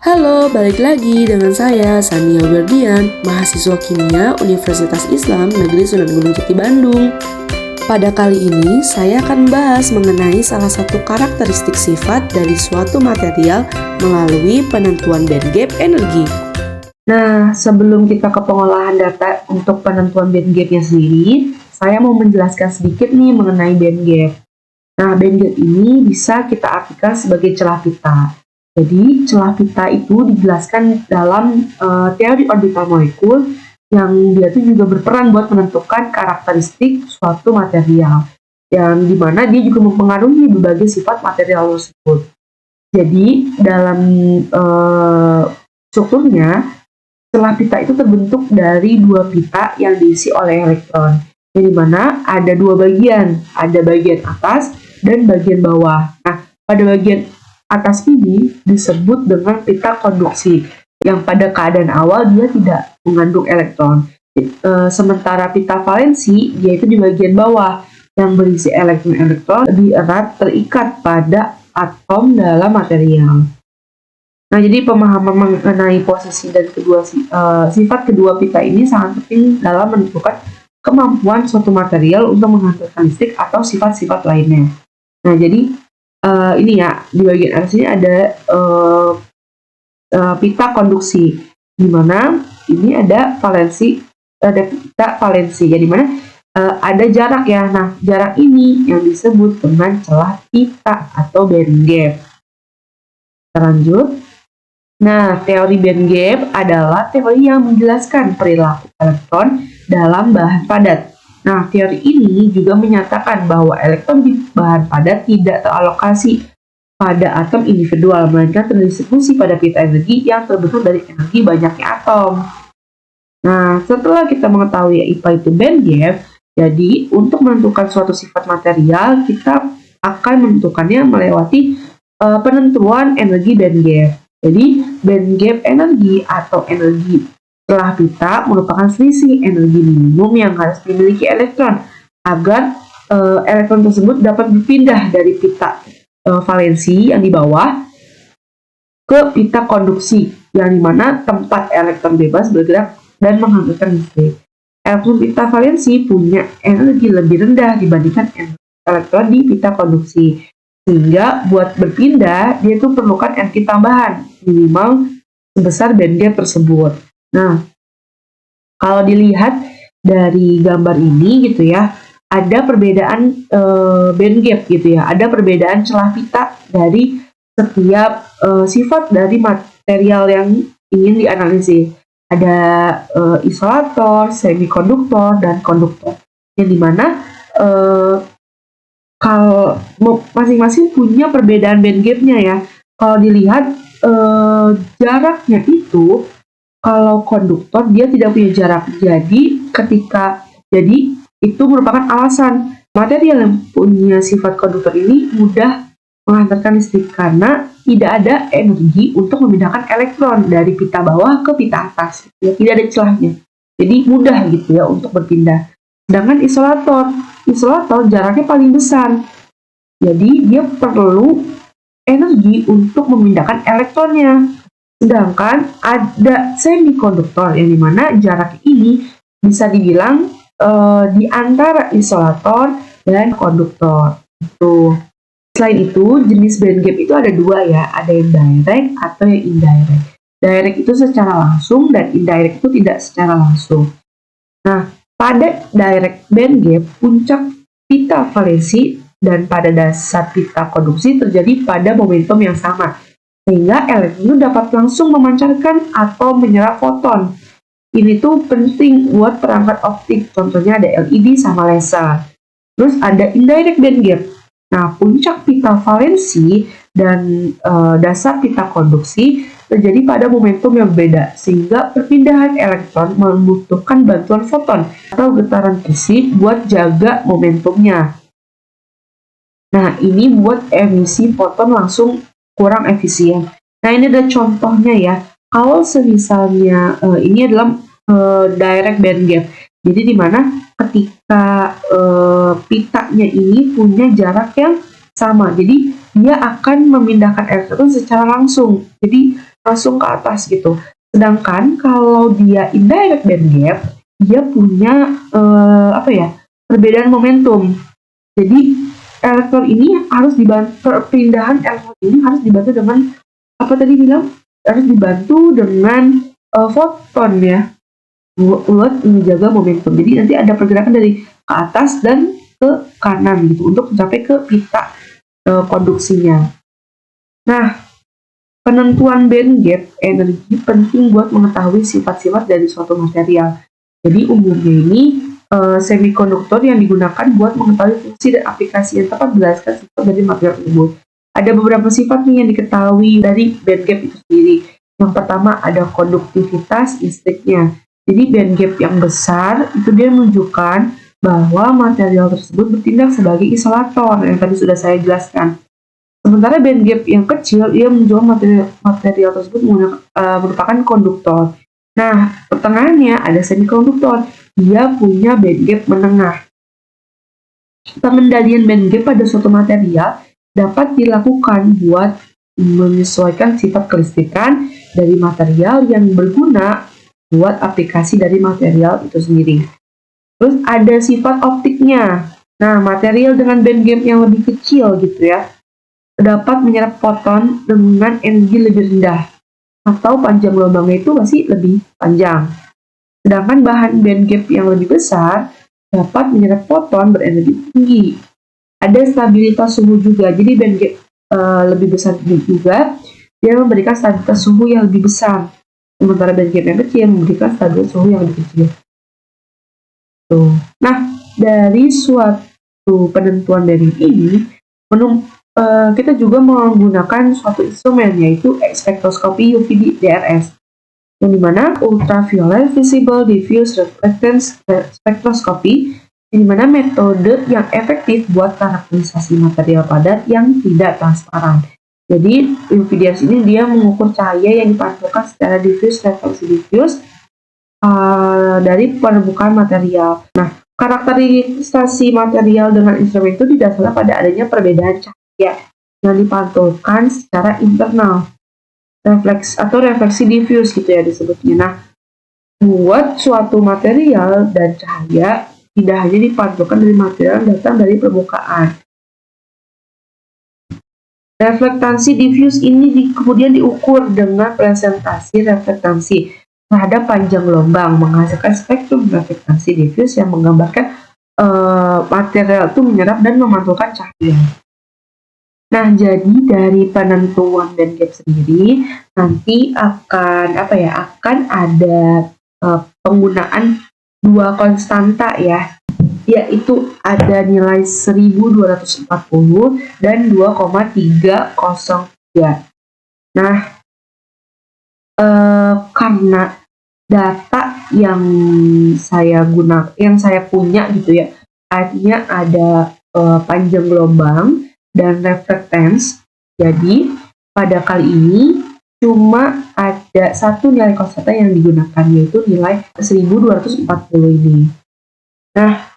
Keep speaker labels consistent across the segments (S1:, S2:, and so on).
S1: Halo, balik lagi dengan saya, Sania Berdian, mahasiswa kimia Universitas Islam Negeri Sunan Gunung Jati Bandung. Pada kali ini, saya akan bahas mengenai salah satu karakteristik sifat dari suatu material melalui penentuan band gap energi. Nah, sebelum kita ke pengolahan data untuk penentuan band gapnya sendiri, saya mau menjelaskan sedikit nih mengenai band gap. Nah, band gap ini bisa kita artikan sebagai celah pita. Jadi, celah pita itu dijelaskan dalam teori orbital molekul yang dia itu juga berperan buat menentukan karakteristik suatu material, yang dimana dia juga mempengaruhi berbagai sifat material tersebut. Jadi, dalam strukturnya, celah pita itu terbentuk dari dua pita yang diisi oleh elektron, yang dimana ada dua bagian, ada bagian atas dan bagian bawah. Nah, pada bagian atas ini disebut dengan pita konduksi, yang pada keadaan awal dia tidak mengandung elektron. Sementara pita valensi, yaitu di bagian bawah, yang berisi elektron-elektron lebih erat terikat pada atom dalam material. Nah, jadi pemahaman mengenai posisi dan sifat kedua pita ini sangat penting dalam menentukan kemampuan suatu material untuk menghasilkan listrik atau sifat-sifat lainnya. Nah, jadi ini ya, di bagian atas ini ada pita konduksi, di mana ini ada pita valensi, ya, di mana ada jarak ya. Nah, jarak ini yang disebut dengan celah pita atau band gap. Kita lanjut. Nah, teori band gap adalah teori yang menjelaskan perilaku elektron dalam bahan padat. Nah, teori ini juga menyatakan bahwa elektron di bahan padat tidak teralokasi pada atom individual, melainkan terdistribusi pada pita energi yang terbentuk dari energi banyaknya atom. Nah, setelah kita mengetahui apa itu band gap, jadi untuk menentukan suatu sifat material, kita akan menentukannya melewati penentuan energi band gap. Jadi, band gap energi atau energi celah pita merupakan selisih energi minimum yang harus dimiliki elektron agar elektron tersebut dapat berpindah dari pita valensi yang di bawah ke pita konduksi, yang dimana tempat elektron bebas bergerak dan menghasilkan listrik. Elektron pita valensi punya energi lebih rendah dibandingkan elektron di pita konduksi, sehingga buat berpindah dia itu perlukan energi tambahan minimal sebesar band gap tersebut. Nah, kalau dilihat dari gambar ini gitu ya, ada perbedaan band gap gitu ya, ada perbedaan celah pita dari setiap sifat dari material yang ingin dianalisis. Ada isolator, semikonduktor, dan konduktor, yang dimana kalau masing-masing punya perbedaan band gapnya ya. Kalau dilihat jaraknya itu, kalau konduktor dia tidak punya jarak, jadi itu merupakan alasan material yang punya sifat konduktor ini mudah menghantarkan listrik karena tidak ada energi untuk memindahkan elektron dari pita bawah ke pita atas, ya, tidak ada celahnya, jadi mudah gitu ya untuk berpindah. Sedangkan isolator jaraknya paling besar, jadi dia perlu energi untuk memindahkan elektronnya. Sedangkan ada semikonduktor, yang dimana jarak ini bisa dibilang di antara isolator dan konduktor. Selain itu, jenis band gap itu ada dua ya, ada yang direct atau yang indirect. Direct itu secara langsung dan indirect itu tidak secara langsung. Nah, pada direct band gap, puncak pita valensi dan pada dasar pita konduksi terjadi pada momentum yang sama, sehingga elektron dapat langsung memancarkan atau menyerap foton. Ini tuh penting buat perangkat optik, contohnya ada LED sama laser. Terus ada indirect band gap. Nah, puncak pita valensi dan dasar pita konduksi terjadi pada momentum yang berbeda, sehingga perpindahan elektron membutuhkan bantuan foton atau getaran fisik buat jaga momentumnya. Nah, ini buat emisi foton langsung kurang efisien. Nah, ini ada contohnya ya. Kalau semisalnya ini adalah direct band gap. Jadi di mana ketika pitanya ini punya jarak yang sama, jadi dia akan memindahkan elektron secara langsung. Jadi langsung ke atas gitu. Sedangkan kalau dia indirect band gap, dia punya perbedaan momentum. Jadi elektron ini harus dibantu, perpindahan elektron ini harus dibantu dengan harus dibantu dengan foton ya, buat menjaga momentum. Jadi nanti ada pergerakan dari ke atas dan ke kanan gitu untuk mencapai ke pita konduksinya. Nah, penentuan band gap energi penting buat mengetahui sifat-sifat dari suatu material. Jadi umumnya ini semikonduktor yang digunakan buat mengetahui fungsi dan aplikasi yang tepat berdasarkan sifat dari material tersebut. Ada beberapa sifat nih yang diketahui dari band gap itu sendiri. Yang pertama ada konduktivitas listriknya. Jadi band gap yang besar itu dia menunjukkan bahwa material tersebut bertindak sebagai isolator yang tadi sudah saya jelaskan. Sementara band gap yang kecil, ia menunjukkan material tersebut merupakan konduktor. Nah, pertengahannya ada semikonduktor. Dia punya band gap menengah. Pengendalian band gap pada suatu material dapat dilakukan buat menyesuaikan sifat kelistrikan dari material yang berguna buat aplikasi dari material itu sendiri. Terus ada sifat optiknya. Nah, material dengan band gap yang lebih kecil gitu ya, dapat menyerap foton dengan energi lebih rendah, atau panjang gelombangnya itu masih lebih panjang. Sedangkan bahan band gap yang lebih besar dapat menyerap foton berenergi tinggi. Ada stabilitas suhu juga, jadi band gap lebih besar juga, dia memberikan stabilitas suhu yang lebih besar. Sementara band gap yang kecil memberikan stabilitas suhu yang lebih kecil. Tuh. Nah, dari suatu penentuan band gap ini, kita juga menggunakan suatu instrumen yaitu spektroskopi UV DRS, yang dimana ultraviolet visible diffuse reflectance spektroskopi, yang dimana metode yang efektif buat karakterisasi material padat yang tidak transparan. Jadi UV DRS ini dia mengukur cahaya yang dipantulkan secara diffuse refleksi diffuse dari permukaan material. Nah, karakterisasi material dengan instrumen itu didasarkan pada adanya perbedaan cahaya yang dipantulkan secara internal, refleksi diffuse gitu ya disebutnya. Nah, buat suatu material dan cahaya tidak hanya dipantulkan dari material yang datang dari permukaan. Reflektansi diffuse ini kemudian diukur dengan presentasi reflektansi terhadap panjang gelombang, menghasilkan spektrum reflektansi diffuse yang menggambarkan material itu menyerap dan memantulkan cahaya. Nah, jadi dari penentuan band gap sendiri nanti akan ada penggunaan dua konstanta ya, yaitu ada nilai 1240 dan 2,303. Nah, karena data yang saya punya gitu ya, artinya ada panjang gelombang dan reflectance. Jadi pada kali ini cuma ada satu nilai konstanta yang digunakan, yaitu nilai 1240 ini. Nah,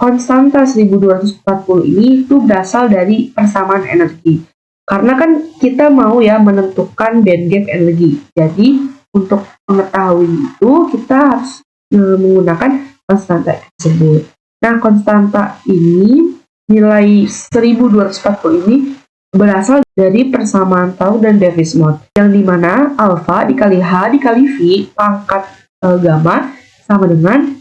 S1: konstanta 1240 ini itu berasal dari persamaan energi. Karena kan kita mau ya menentukan band gap energi. Jadi untuk mengetahui itu kita harus menggunakan konstanta tersebut. Nah, konstanta ini nilai 1240 ini berasal dari persamaan tau dan Davis mode, yang dimana alfa dikali H dikali V pangkat gamma sama dengan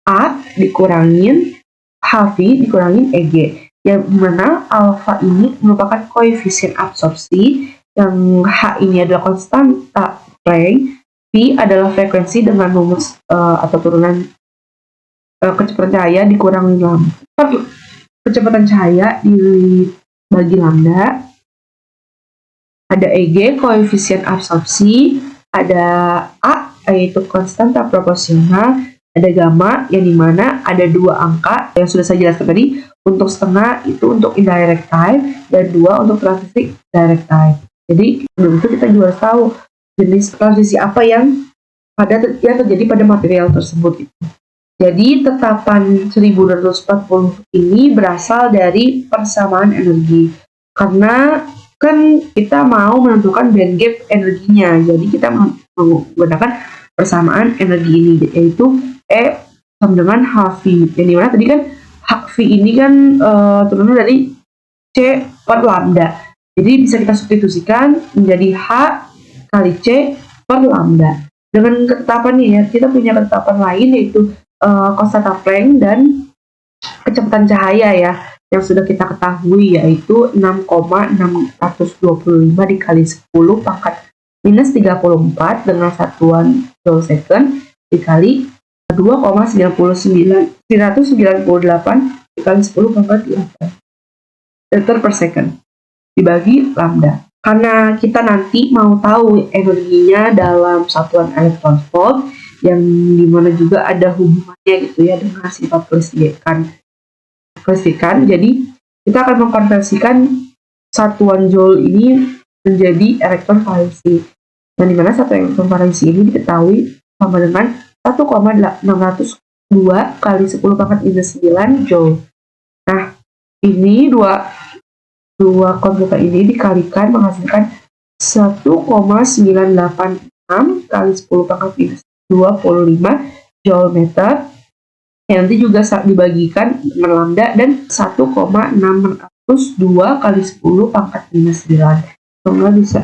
S1: A dikurangin HV dikurangin EG, yang dimana alfa ini merupakan koefisien absorpsi, yang H ini adalah konstanta Planck, V adalah frekuensi dengan rumus atau turunan kecepatan cahaya dikurangi kecepatan cahaya dibagi lambda, ada EG koefisien absorpsi, ada A yaitu konstanta proporsional, ada gamma yang dimana ada dua angka yang sudah saya jelaskan tadi, untuk setengah itu untuk indirect type dan 2 untuk transisi direct type. Jadi sebelum itu kita juga harus tahu jenis transisi apa yang terjadi pada material tersebut. Jadi tetapan 1240 ini berasal dari persamaan energi. Karena kan kita mau menentukan band gap energinya. Jadi kita menggunakan persamaan energi ini, yaitu E sama dengan HV. Yang dimana tadi kan HV ini kan turunnya dari C per lambda. Jadi bisa kita substitusikan menjadi H kali C per lambda. Dengan ketetapan ini ya, kita punya ketetapan lain yaitu konstanta Planck dan kecepatan cahaya ya, yang sudah kita ketahui yaitu 6,625 dikali 10 pangkat minus 34 dengan satuan joule second dikali 2,998 dikali 10 pangkat 8 liter per second dibagi lambda. Karena kita nanti mau tahu energinya dalam satuan elektron volt, yang dimana juga ada hubungannya gitu ya dengan sifat kelistrikan. Jadi kita akan mengkonversikan satuan joule ini menjadi elektron valensi. Dan dimana satu elektron valensi ini diketahui sama dengan 1,602 kali 10 pangkat minus 9 joule. Nah, ini dua konstruksi ini dikalikan menghasilkan 1,986 kali 10 pangkat minus 25 joule meter, yang nanti juga dibagikan dengan lambda, dan 1,602 kali 10 pangkat minus 9. Semoga bisa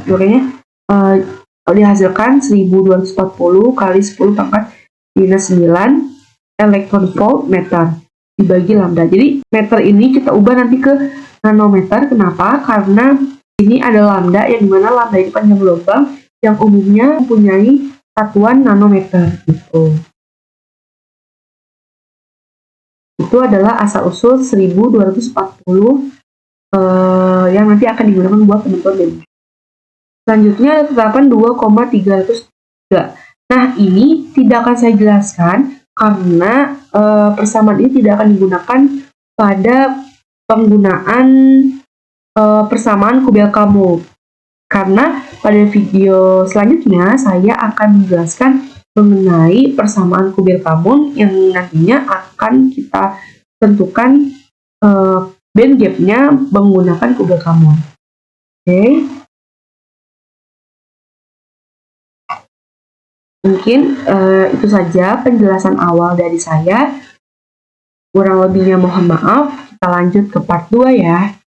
S1: dihasilkan 1240 kali 10 pangkat minus 9 elektron volt meter dibagi lambda. Jadi meter ini kita ubah nanti ke nanometer. Kenapa? Karena ini ada lambda, yang dimana lambda ini panjang gelombang yang umumnya mempunyai satuan nanometer gitu. Itu adalah asal-usul 1240 yang nanti akan digunakan buat penentuan BMG. Selanjutnya ada ketetapan 2,303. Nah, ini tidak akan saya jelaskan karena persamaan ini tidak akan digunakan pada penggunaan persamaan Kubel-Kammul. Karena pada video selanjutnya saya akan menjelaskan mengenai persamaan Kubel-Kammul yang nantinya akan kita tentukan band gap-nya menggunakan Kubel-Kammul. Oke. Mungkin itu saja penjelasan awal dari saya. Kurang lebihnya mohon maaf. Kita lanjut ke part 2 ya.